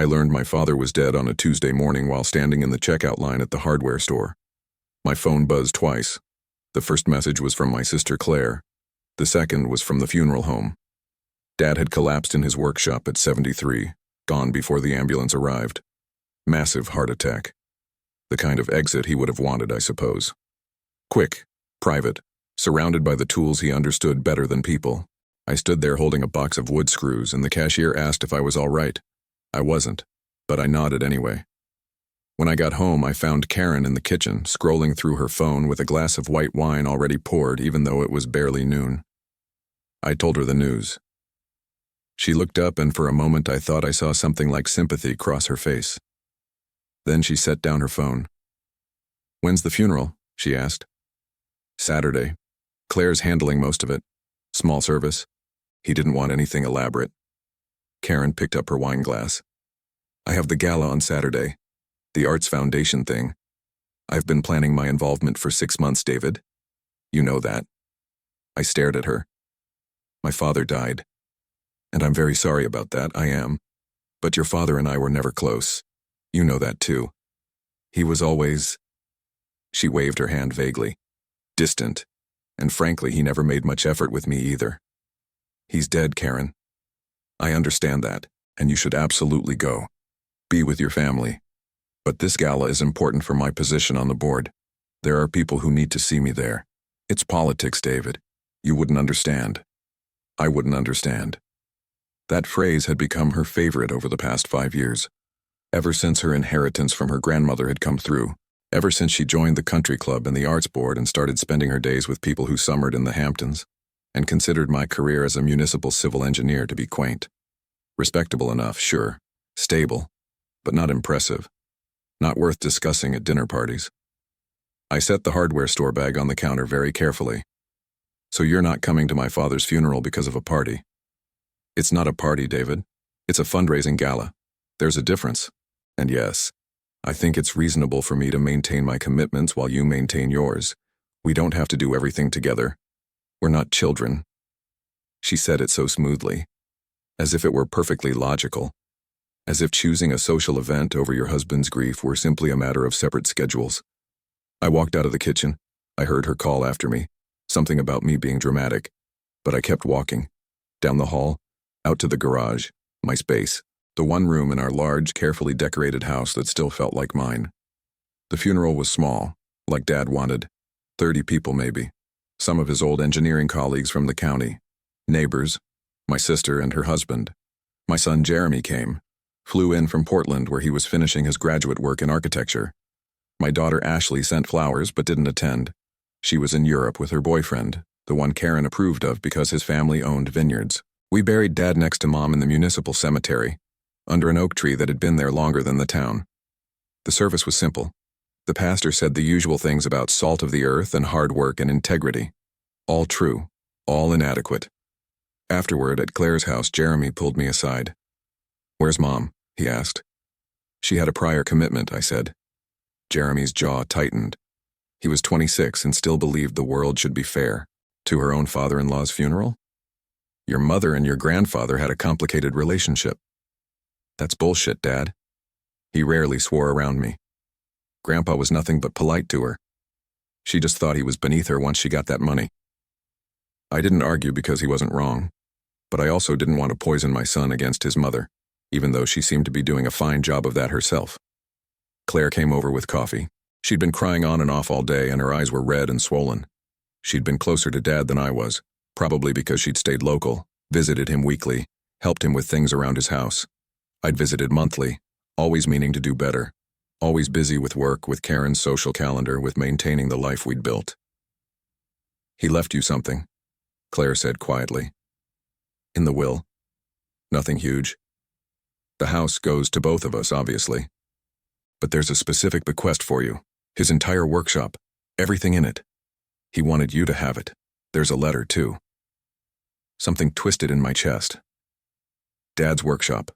I learned my father was dead on a Tuesday morning while standing in the checkout line at the hardware store. My phone buzzed twice. The first message was from my sister Claire. The second was from the funeral home. Dad had collapsed in his workshop at 73, gone before the ambulance arrived. Massive heart attack. The kind of exit he would have wanted, I suppose. Quick, private, surrounded by the tools he understood better than people. I stood there holding a box of wood screws, and the cashier asked if I was all right. I wasn't, but I nodded anyway. When I got home, I found Karen in the kitchen, scrolling through her phone with a glass of white wine already poured, even though it was barely noon. I told her the news. She looked up, and for a moment I thought I saw something like sympathy cross her face. Then she set down her phone. "When's the funeral?" she asked. "Saturday. Claire's handling most of it. Small service. He didn't want anything elaborate." Karen picked up her wine glass. "I have the gala on Saturday. The Arts Foundation thing. I've been planning my involvement for 6 months, David. You know that." I stared at her. "My father died. And I'm very sorry about that, I am. But your father and I were never close. You know that too. He was always—" She waved her hand vaguely. "Distant. And frankly, he never made much effort with me either. He's dead, Karen. I understand that, and you should absolutely go. Be with your family. But this gala is important for my position on the board. There are people who need to see me there. It's politics, David. You wouldn't understand. I wouldn't understand." That phrase had become her favorite over the past 5 years. Ever since her inheritance from her grandmother had come through. Ever since she joined the country club and the arts board and started spending her days with people who summered in the Hamptons, and considered my career as a municipal civil engineer to be quaint. Respectable enough, sure. Stable, but not impressive. Not worth discussing at dinner parties. I set the hardware store bag on the counter very carefully. "So you're not coming to my father's funeral because of a party?" "It's not a party, David. It's a fundraising gala. There's a difference. And yes, I think it's reasonable for me to maintain my commitments while you maintain yours. We don't have to do everything together. We're not children." She said it so smoothly, as if it were perfectly logical, as if choosing a social event over your husband's grief were simply a matter of separate schedules. I walked out of the kitchen. I heard her call after me, something about me being dramatic, but I kept walking, down the hall, out to the garage, my space, the one room in our large, carefully decorated house that still felt like mine. The funeral was small, like Dad wanted, 30 people maybe, some of his old engineering colleagues from the county, neighbors, my sister and her husband. My son Jeremy came, flew in from Portland where he was finishing his graduate work in architecture. My daughter Ashley sent flowers but didn't attend. She was in Europe with her boyfriend, the one Karen approved of because his family owned vineyards. We buried Dad next to Mom in the municipal cemetery, under an oak tree that had been there longer than the town. The service was simple. The pastor said the usual things about salt of the earth and hard work and integrity. All true, all inadequate. Afterward, at Claire's house, Jeremy pulled me aside. "Where's Mom?" he asked. "She had a prior commitment," I said. Jeremy's jaw tightened. He was 26 and still believed the world should be fair. To her own father-in-law's funeral? "Your mother and your grandfather had a complicated relationship." "That's bullshit, Dad." He rarely swore around me. Grandpa was nothing but polite to her. She just thought he was beneath her once she got that money. I didn't argue because he wasn't wrong, but I also didn't want to poison my son against his mother, even though she seemed to be doing a fine job of that herself. Claire came over with coffee. She'd been crying on and off all day and her eyes were red and swollen. She'd been closer to Dad than I was, probably because she'd stayed local, visited him weekly, helped him with things around his house. I'd visited monthly, always meaning to do better, always busy with work, with Karen's social calendar, with maintaining the life we'd built. "He left you something," Claire said quietly. "In the will. Nothing huge. The house goes to both of us, obviously. But there's a specific bequest for you. His entire workshop. Everything in it. He wanted you to have it. There's a letter, too." Something twisted in my chest. Dad's workshop,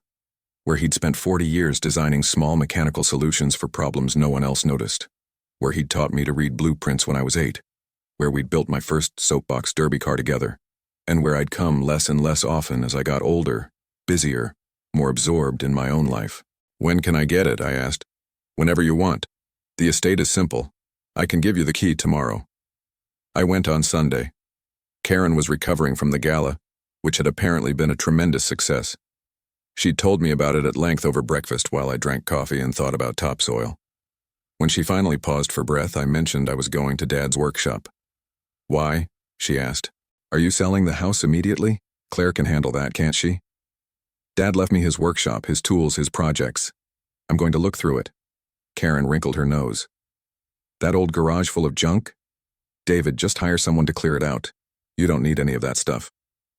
where he'd spent 40 years designing small mechanical solutions for problems no one else noticed, where he'd taught me to read blueprints when I was 8, where we'd built my first soapbox derby car together, and where I'd come less and less often as I got older, busier, more absorbed in my own life. When can I get it? I asked. Whenever you want. The estate is simple. I can give you the key tomorrow. I went on Sunday. Karen was recovering from the gala, which had apparently been a tremendous success. She'd told me about it at length over breakfast while I drank coffee and thought about topsoil. When she finally paused for breath, I mentioned I was going to Dad's workshop. Why? She asked. Are you selling the house immediately? Claire can handle that, can't she? Dad left me his workshop, his tools, his projects. I'm going to look through it. Karen wrinkled her nose. That old garage full of junk? David, just hire someone to clear it out. You don't need any of that stuff.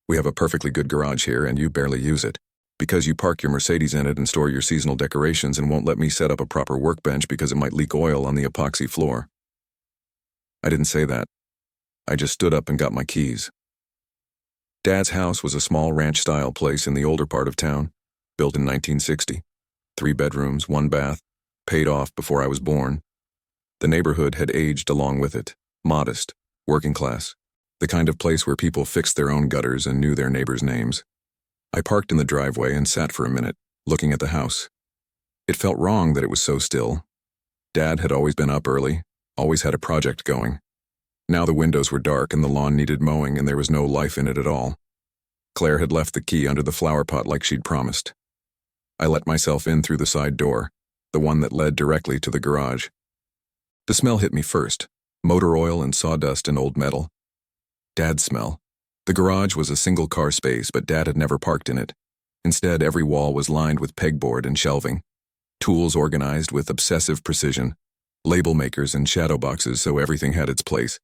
We have a perfectly good garage here and you barely use it. Because you park your Mercedes in it and store your seasonal decorations and won't let me set up a proper workbench because it might leak oil on the epoxy floor. I didn't say that. I just stood up and got my keys. Dad's house was a small ranch-style place in the older part of town, built in 1960. 3 bedrooms, 1 bath, paid off before I was born. The neighborhood had aged along with it, modest, working class, the kind of place where people fixed their own gutters and knew their neighbors' names. I parked in the driveway and sat for a minute, looking at the house. It felt wrong that it was so still. Dad had always been up early, always had a project going. Now the windows were dark and the lawn needed mowing and there was no life in it at all. Claire had left the key under the flower pot like she'd promised. I let myself in through the side door, the one that led directly to the garage. The smell hit me first, motor oil and sawdust and old metal. Dad's smell. The garage was a single-car space, but Dad had never parked in it. Instead, every wall was lined with pegboard and shelving, tools organized with obsessive precision, label makers and shadow boxes so everything had its place,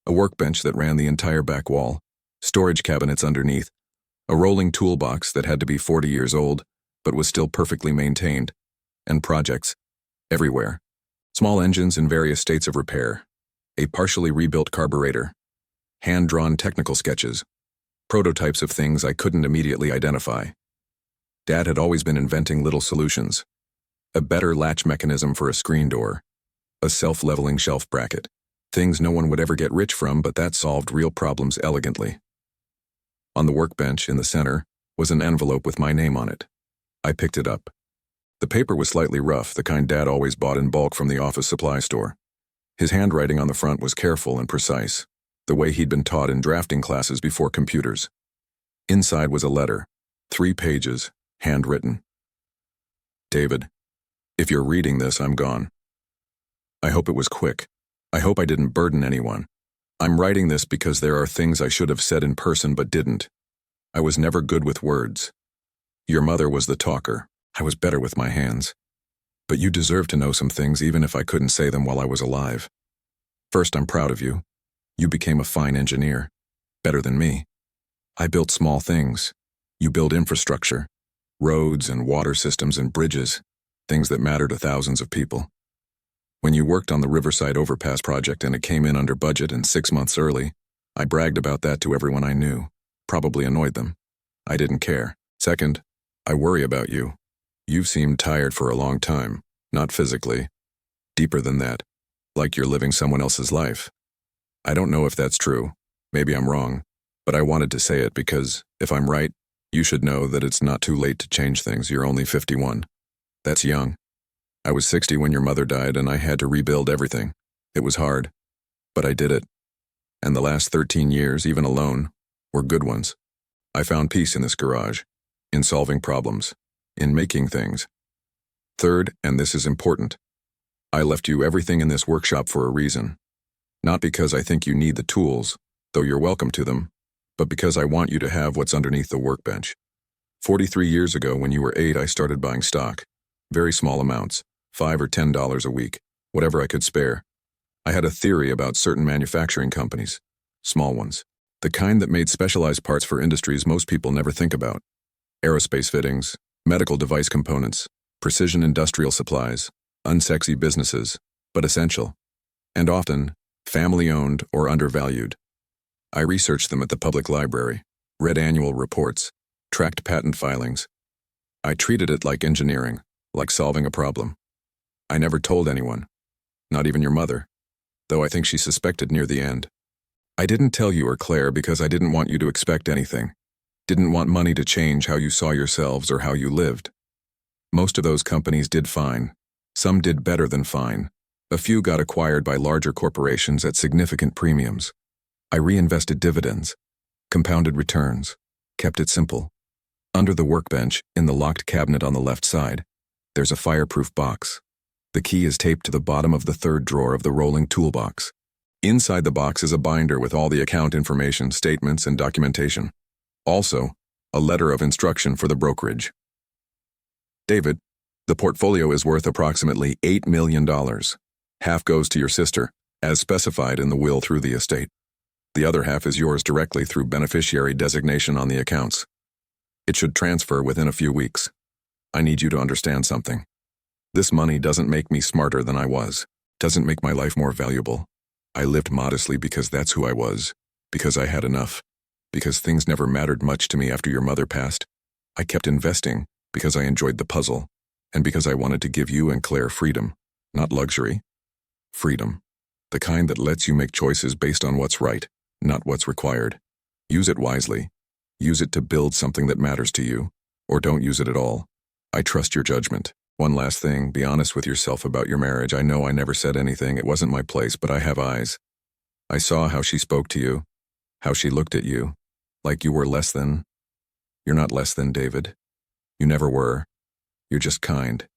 a workbench that ran the entire back wall, storage cabinets underneath, a rolling toolbox that had to be 40 years old, but was still perfectly maintained, and projects, everywhere. Small engines in various states of repair, a partially rebuilt carburetor, hand-drawn technical sketches, prototypes of things I couldn't immediately identify. Dad had always been inventing little solutions. A better latch mechanism for a screen door, a self-leveling shelf bracket, things no one would ever get rich from, but that solved real problems elegantly. On the workbench in the center was an envelope with my name on it. I picked it up. The paper was slightly rough, the kind Dad always bought in bulk from the office supply store. His handwriting on the front was careful and precise, the way he'd been taught in drafting classes before computers. Inside was a letter, 3 pages, handwritten. David, if you're reading this, I'm gone. I hope it was quick. I hope I didn't burden anyone. I'm writing this because there are things I should have said in person but didn't. I was never good with words. Your mother was the talker. I was better with my hands. But you deserve to know some things even if I couldn't say them while I was alive. First, I'm proud of you. You became a fine engineer. Better than me. I built small things. You build infrastructure. Roads and water systems and bridges. Things that matter to thousands of people. When you worked on the Riverside Overpass project and it came in under budget and 6 months early, I bragged about that to everyone I knew. Probably annoyed them. I didn't care. Second, I worry about you. You've seemed tired for a long time. Not physically. Deeper than that. Like you're living someone else's life. I don't know if that's true. Maybe I'm wrong. But I wanted to say it because, if I'm right, you should know that it's not too late to change things. You're only 51. That's young. I was 60 when your mother died and I had to rebuild everything. It was hard. But I did it. And the last 13 years, even alone, were good ones. I found peace in this garage, in solving problems, in making things. Third, and this is important, I left you everything in this workshop for a reason. Not because I think you need the tools, though you're welcome to them, but because I want you to have what's underneath the workbench. 43 years ago, when you were 8, I started buying stock. Very small amounts, $5 or $10 a week, whatever I could spare. I had a theory about certain manufacturing companies, small ones, the kind that made specialized parts for industries most people never think about. Aerospace fittings, medical device components, precision industrial supplies, unsexy businesses, but essential, and often family-owned or undervalued. I researched them at the public library, read annual reports, tracked patent filings. I treated it like engineering, like solving a problem. I never told anyone, not even your mother, though I think she suspected near the end. I didn't tell you or Claire because I didn't want you to expect anything, didn't want money to change how you saw yourselves or how you lived. Most of those companies did fine. Some did better than fine. A few got acquired by larger corporations at significant premiums. I reinvested dividends, compounded returns, kept it simple. Under the workbench, in the locked cabinet on the left side, there's a fireproof box. The key is taped to the bottom of the third drawer of the rolling toolbox. Inside the box is a binder with all the account information, statements, and documentation. Also, a letter of instruction for the brokerage. David, the portfolio is worth approximately $8 million. Half goes to your sister, as specified in the will through the estate. The other half is yours directly through beneficiary designation on the accounts. It should transfer within a few weeks. I need you to understand something. This money doesn't make me smarter than I was, doesn't make my life more valuable. I lived modestly because that's who I was, because I had enough, because things never mattered much to me after your mother passed. I kept investing because I enjoyed the puzzle, and because I wanted to give you and Claire freedom, not luxury. Freedom. The kind that lets you make choices based on what's right, not what's required. Use it wisely. Use it to build something that matters to you, or don't use it at all. I trust your judgment. One last thing, be honest with yourself about your marriage. I know I never said anything, it wasn't my place, but I have eyes. I saw how she spoke to you, how she looked at you, like you were less than. You're not less than, David. You never were. You're just kind.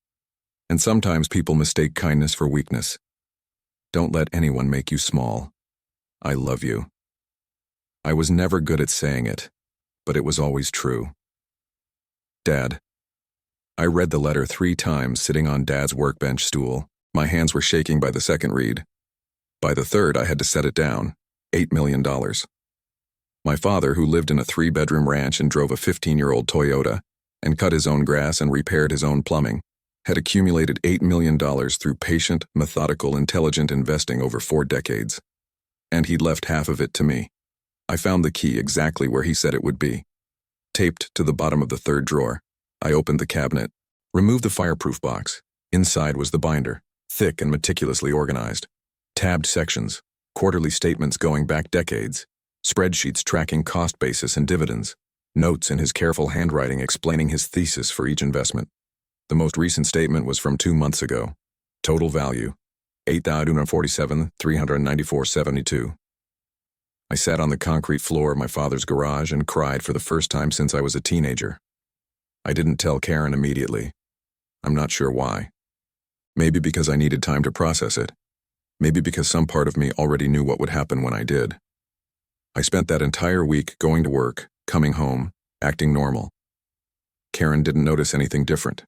And sometimes people mistake kindness for weakness. Don't let anyone make you small. I love you. I was never good at saying it, but it was always true. Dad. I read the letter 3 times sitting on Dad's workbench stool. My hands were shaking by the second read. By the third, I had to set it down. $8 million. My father, who lived in a 3-bedroom ranch and drove a 15-year-old Toyota, and cut his own grass and repaired his own plumbing, had accumulated $8 million through patient, methodical, intelligent investing over 4 decades. And he'd left half of it to me. I found the key exactly where he said it would be. Taped to the bottom of the third drawer. I opened the cabinet, removed the fireproof box. Inside was the binder, thick and meticulously organized. Tabbed sections, quarterly statements going back decades, spreadsheets tracking cost basis and dividends, notes in his careful handwriting explaining his thesis for each investment. The most recent statement was from 2 months ago. Total value, $8,394.72. I sat on the concrete floor of my father's garage and cried for the first time since I was a teenager. I didn't tell Karen immediately. I'm not sure why. Maybe because I needed time to process it. Maybe because some part of me already knew what would happen when I did. I spent that entire week going to work, coming home, acting normal. Karen didn't notice anything different.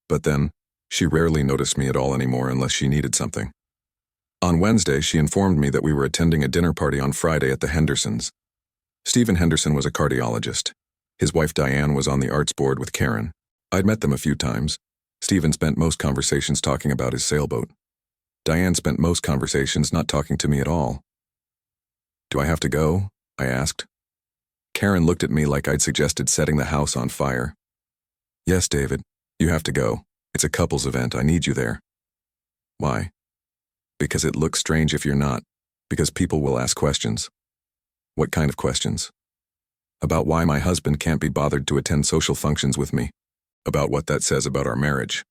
But then, she rarely noticed me at all anymore unless she needed something. On Wednesday, she informed me that we were attending a dinner party on Friday at the Hendersons. Stephen Henderson was a cardiologist. His wife Diane was on the arts board with Karen. I'd met them a few times. Stephen spent most conversations talking about his sailboat. Diane spent most conversations not talking to me at all. Do I have to go? I asked. Karen looked at me like I'd suggested setting the house on fire. Yes, David, you have to go. It's a couples event. I need you there. Why? Because it looks strange if you're not. Because people will ask questions. What kind of questions? About why my husband can't be bothered to attend social functions with me. About what that says about our marriage.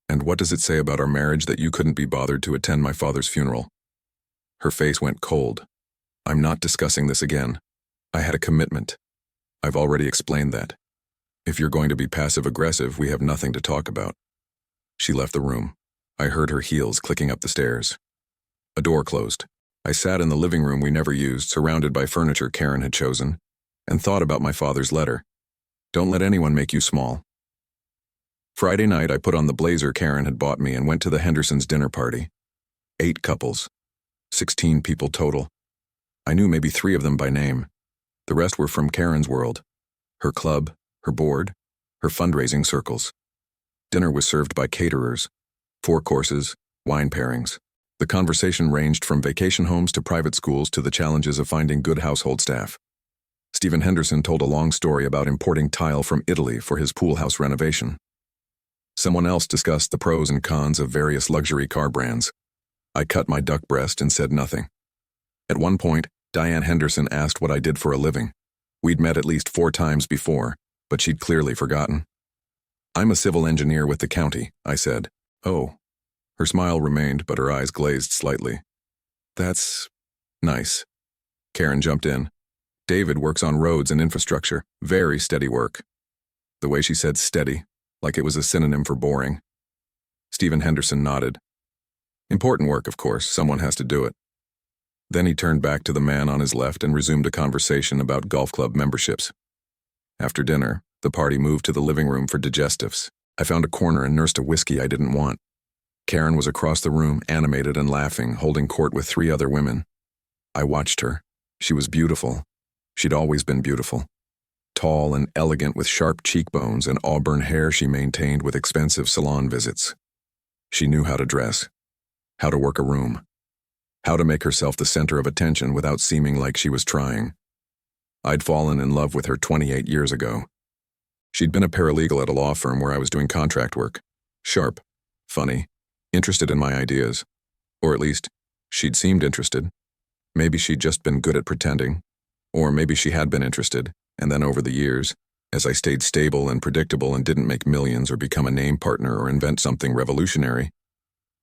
And what does it say about our marriage that you couldn't be bothered to attend my father's funeral? Her face went cold. I'm not discussing this again. I had a commitment. I've already explained that. If you're going to be passive-aggressive, we have nothing to talk about. She left the room. I heard her heels clicking up the stairs. A door closed. I sat in the living room we never used, surrounded by furniture Karen had chosen, and thought about my father's letter. Don't let anyone make you small. Friday night, I put on the blazer Karen had bought me and went to the Hendersons' dinner party. 8 couples. 16 people total. I knew maybe 3 of them by name. The rest were from Karen's world. Her club, her board, her fundraising circles. Dinner was served by caterers. 4 courses, wine pairings. The conversation ranged from vacation homes to private schools to the challenges of finding good household staff. Stephen Henderson told a long story about importing tile from Italy for his pool house renovation. Someone else discussed the pros and cons of various luxury car brands. I cut my duck breast and said nothing. At one point, Diane Henderson asked what I did for a living. We'd met at least 4 times before, but she'd clearly forgotten. I'm a civil engineer with the county, I said. Oh. Her smile remained, but her eyes glazed slightly. That's nice. Karen jumped in. David works on roads and infrastructure. Very steady work. The way she said steady, like it was a synonym for boring. Stephen Henderson nodded. Important work, of course. Someone has to do it. Then he turned back to the man on his left and resumed a conversation about golf club memberships. After dinner, the party moved to the living room for digestives. I found a corner and nursed a whiskey I didn't want. Karen was across the room, animated and laughing, holding court with 3 other women. I watched her. She was beautiful. She'd always been beautiful. Tall and elegant with sharp cheekbones and auburn hair she maintained with expensive salon visits. She knew how to dress, how to work a room, how to make herself the center of attention without seeming like she was trying. I'd fallen in love with her 28 years ago. She'd been a paralegal at a law firm where I was doing contract work. Sharp, funny, interested in my ideas. Or at least, she'd seemed interested. Maybe she'd just been good at pretending. Or maybe she had been interested, and then over the years, as I stayed stable and predictable and didn't make millions or become a name partner or invent something revolutionary,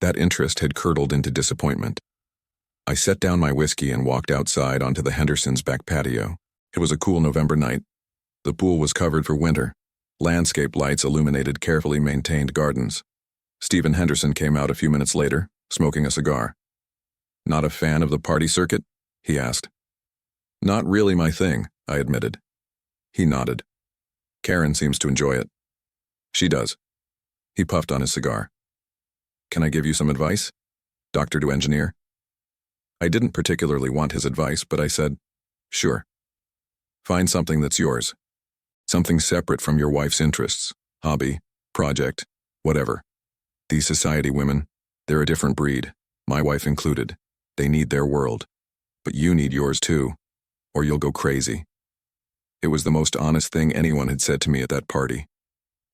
that interest had curdled into disappointment. I set down my whiskey and walked outside onto the Hendersons' back patio. It was a cool November night. The pool was covered for winter. Landscape lights illuminated carefully maintained gardens. Stephen Henderson came out a few minutes later, smoking a cigar. Not a fan of the party circuit? He asked. Not really my thing, I admitted. He nodded. Karen seems to enjoy it. She does. He puffed on his cigar. Can I give you some advice? Doctor to engineer. I didn't particularly want his advice, but I said, sure. Find something that's yours. Something separate from your wife's interests, hobby, project, whatever. These society women, they're a different breed, my wife included. They need their world. But you need yours too, or you'll go crazy. It was the most honest thing anyone had said to me at that party.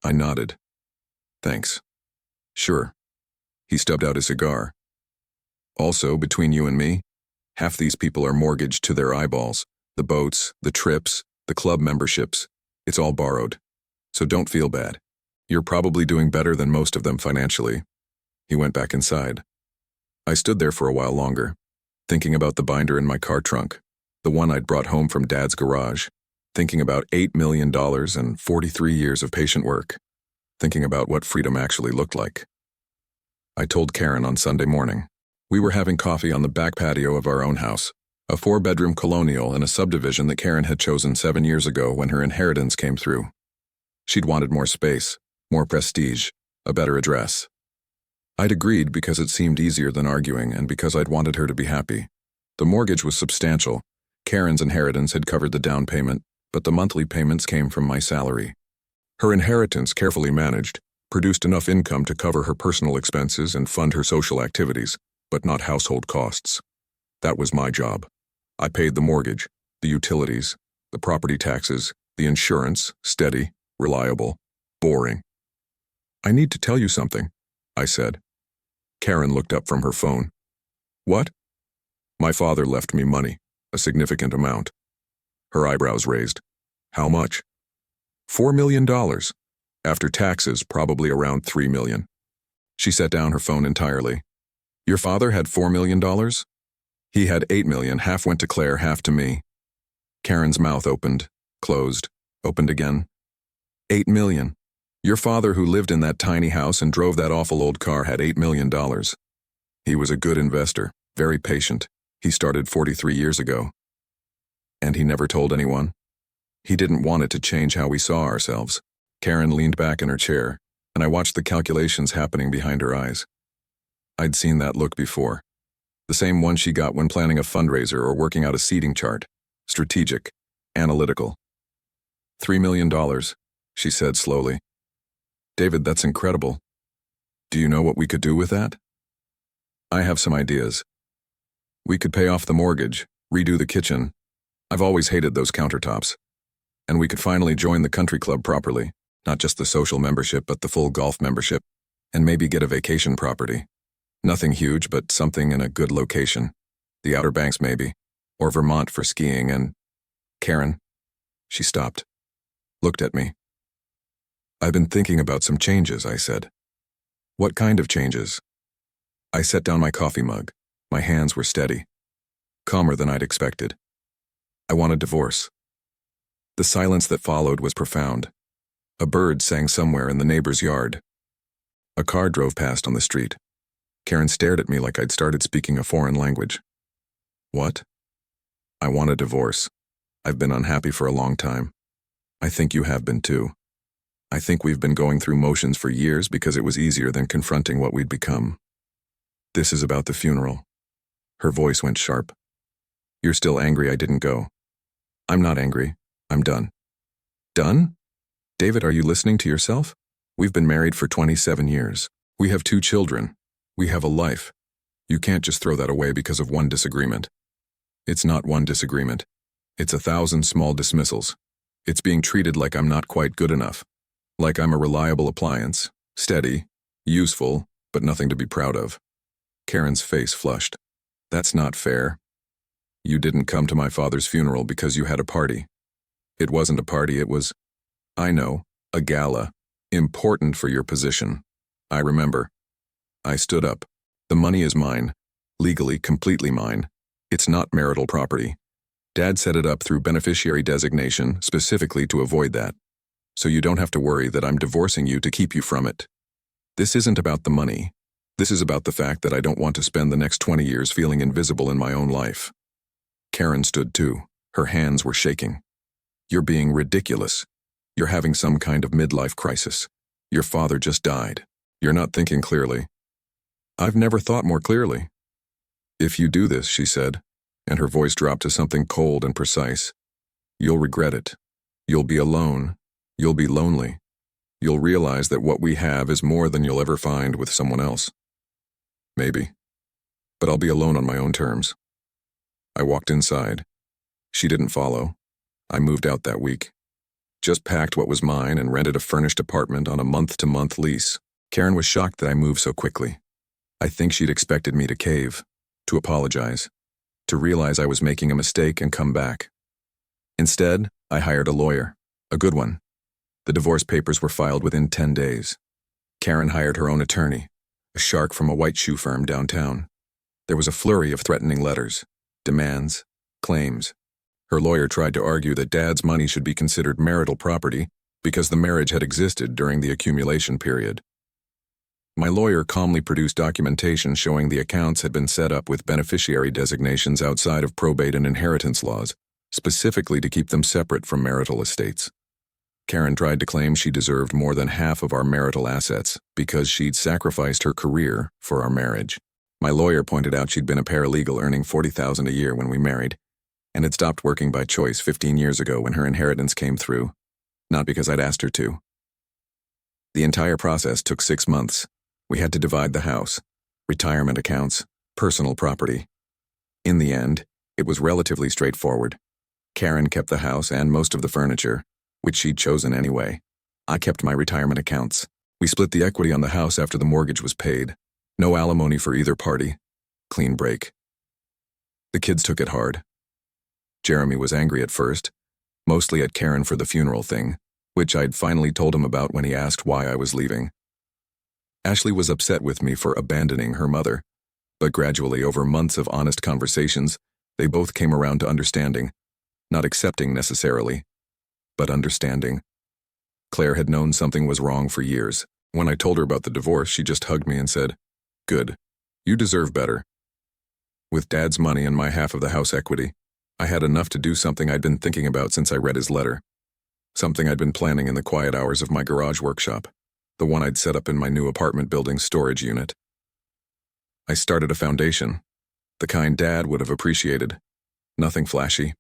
I nodded. Thanks. Sure. He stubbed out his cigar. Also, between you and me, half these people are mortgaged to their eyeballs. The boats, the trips, the club memberships. It's all borrowed. So don't feel bad. You're probably doing better than most of them financially. He went back inside. I stood there for a while longer, thinking about the binder in my car trunk, the one I'd brought home from Dad's garage, thinking about $8 million and 43 years of patient work, thinking about what freedom actually looked like. I told Karen on Sunday morning. We were having coffee on the back patio of our own house, a 4-bedroom colonial in a subdivision that Karen had chosen 7 years ago when her inheritance came through. She'd wanted more space, more prestige, a better address. I'd agreed because it seemed easier than arguing and because I'd wanted her to be happy. The mortgage was substantial. Karen's inheritance had covered the down payment, but the monthly payments came from my salary. Her inheritance, carefully managed, produced enough income to cover her personal expenses and fund her social activities, but not household costs. That was my job. I paid the mortgage, the utilities, the property taxes, the insurance, steady, reliable, boring. I need to tell you something, I said. Karen looked up from her phone. What? My father left me money, a significant amount. Her eyebrows raised. How much? $4 million. After taxes, probably around $3 million. She set down her phone entirely. Your father had $4 million? He had $8 million, half went to Claire, half to me. Karen's mouth opened, closed, opened again. $8 million. Your father, who lived in that tiny house and drove that awful old car, had $8 million. He was a good investor, very patient. He started 43 years ago. And he never told anyone. He didn't want it to change how we saw ourselves. Karen leaned back in her chair, and I watched the calculations happening behind her eyes. I'd seen that look before. The same one she got when planning a fundraiser or working out a seating chart. Strategic, analytical. $3 million, she said slowly. David, that's incredible. Do you know what we could do with that? I have some ideas. We could pay off the mortgage, redo the kitchen. I've always hated those countertops. And we could finally join the country club properly, not just the social membership, but the full golf membership, and maybe get a vacation property. Nothing huge, but something in a good location. The Outer Banks maybe, or Vermont for skiing and... Karen. She stopped. Looked at me. I've been thinking about some changes, I said. What kind of changes? I set down my coffee mug. My hands were steady, calmer than I'd expected. I want a divorce. The silence that followed was profound. A bird sang somewhere in the neighbor's yard. A car drove past on the street. Karen stared at me like I'd started speaking a foreign language. What? I want a divorce. I've been unhappy for a long time. I think you have been too. I think we've been going through motions for years because it was easier than confronting what we'd become. This is about the funeral. Her voice went sharp. You're still angry I didn't go. I'm not angry. I'm done. Done? David, are you listening to yourself? We've been married for 27 years. We have 2 children. We have a life. You can't just throw that away because of one disagreement. It's not one disagreement. It's 1,000 small dismissals. It's being treated like I'm not quite good enough. Like I'm a reliable appliance, steady, useful, but nothing to be proud of. Karen's face flushed. That's not fair. You didn't come to my father's funeral because you had a party. It wasn't a party, it was, I know, a gala. Important for your position. I remember. I stood up. The money is mine. Legally, completely mine. It's not marital property. Dad set it up through beneficiary designation specifically to avoid that. So you don't have to worry that I'm divorcing you to keep you from it. This isn't about the money. This is about the fact that I don't want to spend the next 20 years feeling invisible in my own life. Karen stood too. Her hands were shaking. You're being ridiculous. You're having some kind of midlife crisis. Your father just died. You're not thinking clearly. I've never thought more clearly. If you do this, she said, and her voice dropped to something cold and precise, you'll regret it. You'll be alone. You'll be lonely. You'll realize that what we have is more than you'll ever find with someone else. Maybe. But I'll be alone on my own terms. I walked inside. She didn't follow. I moved out that week. Just packed what was mine and rented a furnished apartment on a month-to-month lease. Karen was shocked that I moved so quickly. I think she'd expected me to cave, to apologize, to realize I was making a mistake and come back. Instead, I hired a lawyer, a good one. The divorce papers were filed within 10 days. Karen hired her own attorney, a shark from a white shoe firm downtown. There was a flurry of threatening letters, demands, claims. Her lawyer tried to argue that Dad's money should be considered marital property because the marriage had existed during the accumulation period. My lawyer calmly produced documentation showing the accounts had been set up with beneficiary designations outside of probate and inheritance laws, specifically to keep them separate from marital estates. Karen tried to claim she deserved more than half of our marital assets because she'd sacrificed her career for our marriage. My lawyer pointed out she'd been a paralegal earning $40,000 a year when we married, and had stopped working by choice 15 years ago when her inheritance came through, not because I'd asked her to. The entire process took 6 months. We had to divide the house, retirement accounts, personal property. In the end, it was relatively straightforward. Karen kept the house and most of the furniture, which she'd chosen anyway. I kept my retirement accounts. We split the equity on the house after the mortgage was paid. No alimony for either party. Clean break. The kids took it hard. Jeremy was angry at first, mostly at Karen for the funeral thing, which I'd finally told him about when he asked why I was leaving. Ashley was upset with me for abandoning her mother, but gradually, over months of honest conversations, they both came around to understanding, not accepting necessarily, but understanding. Claire had known something was wrong for years. When I told her about the divorce, she just hugged me and said, "Good. You deserve better." With Dad's money and my half of the house equity, I had enough to do something I'd been thinking about since I read his letter. Something I'd been planning in the quiet hours of my garage workshop, the one I'd set up in my new apartment building's storage unit. I started a foundation, the kind Dad would have appreciated. Nothing flashy,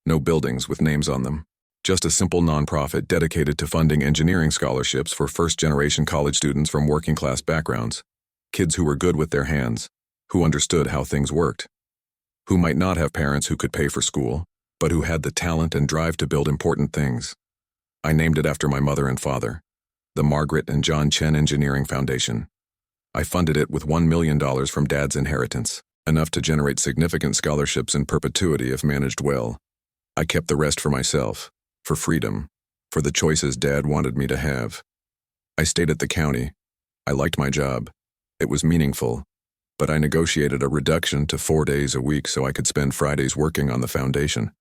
no buildings with names on them, just a simple nonprofit dedicated to funding engineering scholarships for first-generation college students from working-class backgrounds, kids who were good with their hands, who understood how things worked, who might not have parents who could pay for school, but who had the talent and drive to build important things. I named it after my mother and father, the Margaret and John Chen Engineering Foundation. I funded it with $1 million from Dad's inheritance, enough to generate significant scholarships in perpetuity if managed well. I kept the rest for myself, for freedom, for the choices Dad wanted me to have. I stayed at the county. I liked my job. It was meaningful, but I negotiated a reduction to 4 days a week so I could spend Fridays working on the foundation.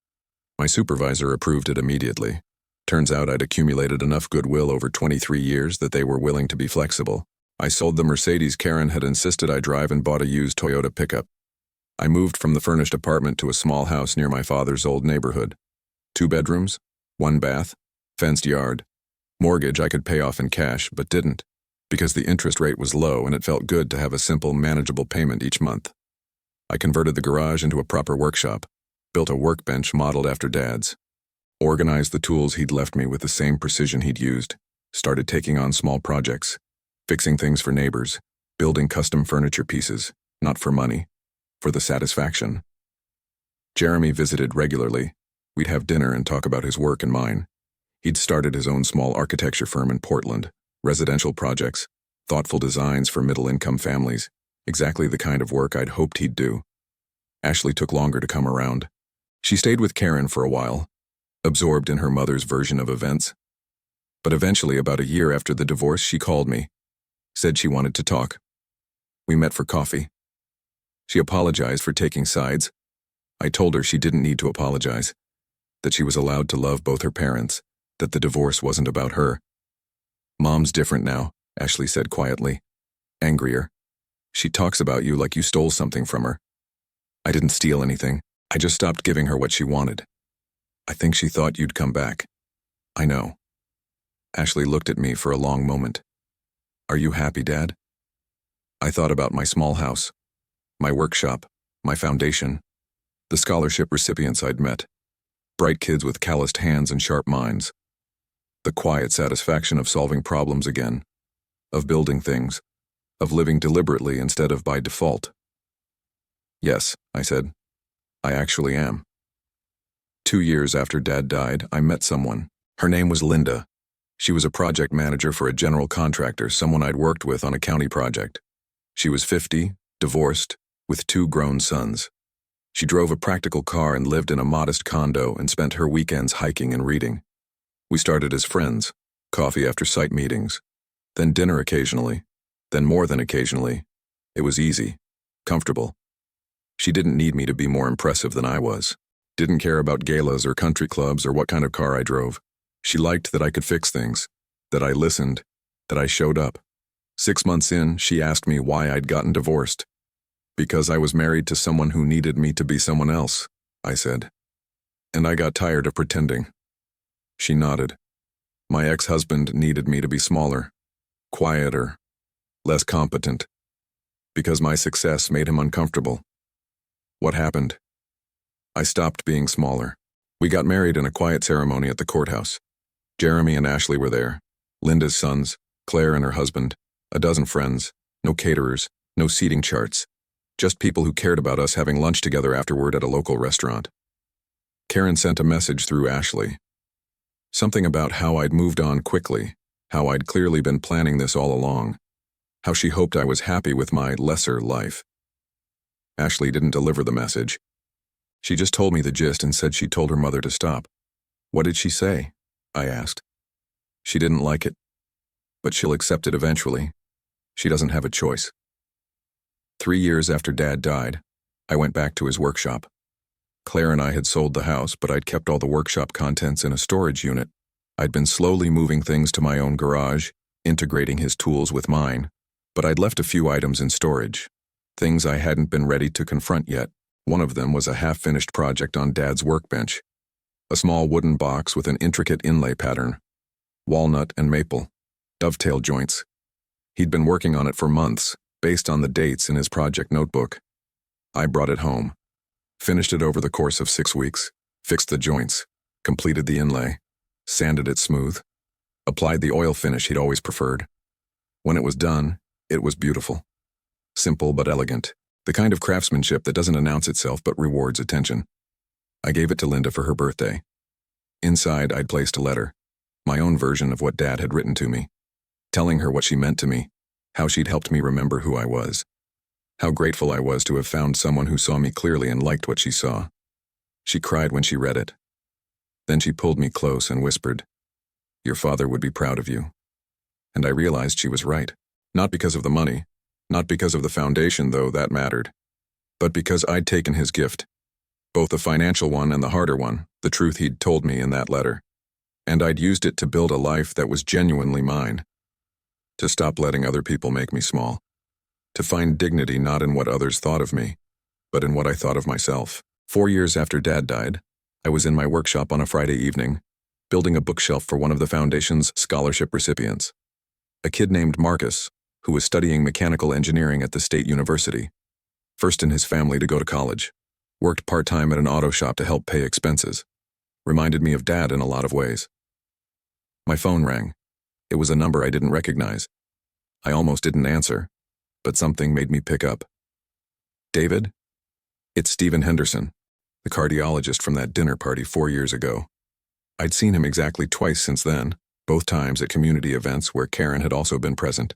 My supervisor approved it immediately. Turns out I'd accumulated enough goodwill over 23 years that they were willing to be flexible. I sold the Mercedes Karen had insisted I drive and bought a used Toyota pickup. I moved from the furnished apartment to a small house near my father's old neighborhood. 2 bedrooms, 1 bath, fenced yard. Mortgage I could pay off in cash, but didn't, because the interest rate was low and it felt good to have a simple, manageable payment each month. I converted the garage into a proper workshop, built a workbench modeled after Dad's, organized the tools he'd left me with the same precision he'd used, started taking on small projects, fixing things for neighbors, building custom furniture pieces, not for money, for the satisfaction. Jeremy visited regularly. We'd have dinner and talk about his work and mine. He'd started his own small architecture firm in Portland, residential projects, thoughtful designs for middle-income families, exactly the kind of work I'd hoped he'd do. Ashley took longer to come around. She stayed with Karen for a while, absorbed in her mother's version of events. But eventually, about a year after the divorce, she called me, said she wanted to talk. We met for coffee. She apologized for taking sides. I told her she didn't need to apologize, that she was allowed to love both her parents, that the divorce wasn't about her. Mom's different now, Ashley said quietly. Angrier. She talks about you like you stole something from her. I didn't steal anything. I just stopped giving her what she wanted. I think she thought you'd come back. I know. Ashley looked at me for a long moment. Are you happy, Dad? I thought about my small house, my workshop, my foundation, the scholarship recipients I'd met, bright kids with calloused hands and sharp minds, the quiet satisfaction of solving problems again, of building things, of living deliberately instead of by default. Yes, I said. I actually am. 2 years after Dad died, I met someone. Her name was Linda. She was a project manager for a general contractor, someone I'd worked with on a county project. She was 50, divorced, with 2 grown sons. She drove a practical car and lived in a modest condo and spent her weekends hiking and reading. We started as friends, coffee after site meetings, then dinner occasionally, then more than occasionally. It was easy, comfortable. She didn't need me to be more impressive than I was. Didn't care about galas or country clubs or what kind of car I drove. She liked that I could fix things, that I listened, that I showed up. 6 months in, she asked me why I'd gotten divorced. Because I was married to someone who needed me to be someone else, I said. And I got tired of pretending. She nodded. My ex-husband needed me to be smaller, quieter, less competent, because my success made him uncomfortable. What happened? I stopped being smaller. We got married in a quiet ceremony at the courthouse. Jeremy and Ashley were there, Linda's sons, Claire and her husband, a dozen friends, no caterers, no seating charts, just people who cared about us having lunch together afterward at a local restaurant. Karen sent a message through Ashley. Something about how I'd moved on quickly, how I'd clearly been planning this all along, how she hoped I was happy with my lesser life. Ashley didn't deliver the message. She just told me the gist and said she told her mother to stop. What did she say? I asked. She didn't like it, but she'll accept it eventually. She doesn't have a choice. 3 years after Dad died, I went back to his workshop. Claire and I had sold the house, but I'd kept all the workshop contents in a storage unit. I'd been slowly moving things to my own garage, integrating his tools with mine, but I'd left a few items in storage, things I hadn't been ready to confront yet. One of them was a half-finished project on Dad's workbench, a small wooden box with an intricate inlay pattern, walnut and maple, dovetail joints. He'd been working on it for months, based on the dates in his project notebook. I brought it home, finished it over the course of 6 weeks, fixed the joints, completed the inlay, sanded it smooth, applied the oil finish he'd always preferred. When it was done, it was beautiful. Simple but elegant, the kind of craftsmanship that doesn't announce itself but rewards attention. I gave it to Linda for her birthday. Inside, I'd placed a letter, my own version of what Dad had written to me, telling her what she meant to me, how she'd helped me remember who I was, how grateful I was to have found someone who saw me clearly and liked what she saw. She cried when she read it. Then she pulled me close and whispered, "Your father would be proud of you." And I realized she was right. Not because of the money, not because of the foundation, though that mattered, but because I'd taken his gift, both the financial one and the harder one, the truth he'd told me in that letter. And I'd used it to build a life that was genuinely mine. To stop letting other people make me small. To find dignity not in what others thought of me, but in what I thought of myself. 4 years after Dad died, I was in my workshop on a Friday evening, building a bookshelf for one of the Foundation's scholarship recipients. A kid named Marcus, who was studying mechanical engineering at the state university. First in his family to go to college. Worked part-time at an auto shop to help pay expenses. Reminded me of Dad in a lot of ways. My phone rang. It was a number I didn't recognize. I almost didn't answer, but something made me pick up. David? It's Stephen Henderson, the cardiologist from that dinner party 4 years ago. I'd seen him exactly twice since then, both times at community events where Karen had also been present.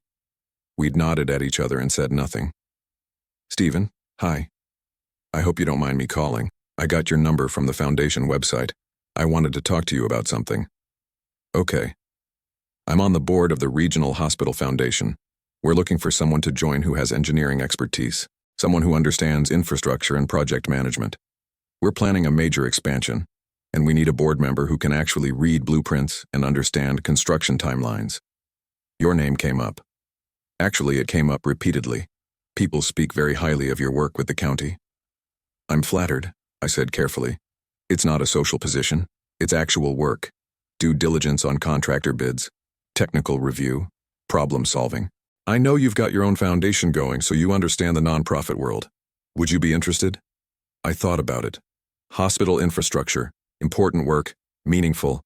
We'd nodded at each other and said nothing. Stephen, hi. I hope you don't mind me calling. I got your number from the Foundation website. I wanted to talk to you about something. Okay. I'm on the board of the Regional Hospital Foundation. We're looking for someone to join who has engineering expertise, someone who understands infrastructure and project management. We're planning a major expansion, and we need a board member who can actually read blueprints and understand construction timelines. Your name came up. Actually, it came up repeatedly. People speak very highly of your work with the county. I'm flattered, I said carefully. It's not a social position. It's actual work. Due diligence on contractor bids, technical review, problem solving. I know you've got your own foundation going, so you understand the nonprofit world. Would you be interested? I thought about it. Hospital infrastructure, important work, meaningful,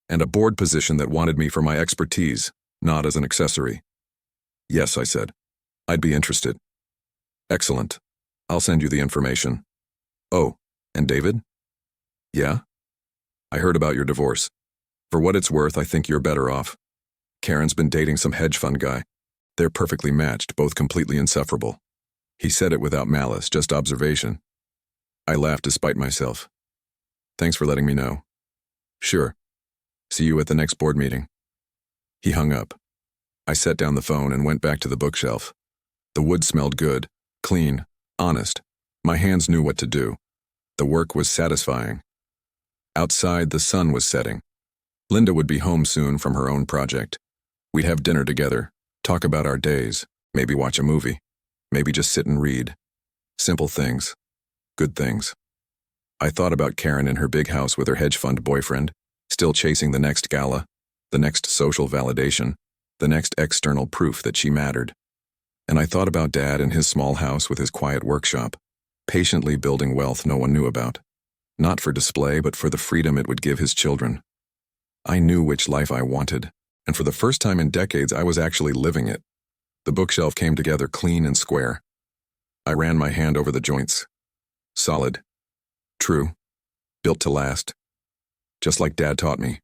and a board position that wanted me for my expertise, not as an accessory. Yes, I said. I'd be interested. Excellent. I'll send you the information. Oh, and David? Yeah? I heard about your divorce. For what it's worth, I think you're better off. Karen's been dating some hedge fund guy. They're perfectly matched, both completely insufferable. He said it without malice, just observation. I laughed despite myself. Thanks for letting me know. Sure. See you at the next board meeting. He hung up. I set down the phone and went back to the bookshelf. The wood smelled good, clean, honest. My hands knew what to do. The work was satisfying. Outside, the sun was setting. Linda would be home soon from her own project. We'd have dinner together, talk about our days, maybe watch a movie, maybe just sit and read. Simple things. Good things. I thought about Karen in her big house with her hedge fund boyfriend, still chasing the next gala, the next social validation, the next external proof that she mattered. And I thought about Dad in his small house with his quiet workshop, patiently building wealth no one knew about. Not for display, but for the freedom it would give his children. I knew which life I wanted, and for the first time in decades I was actually living it. The bookshelf came together clean and square. I ran my hand over the joints. Solid. True. Built to last. Just like Dad taught me.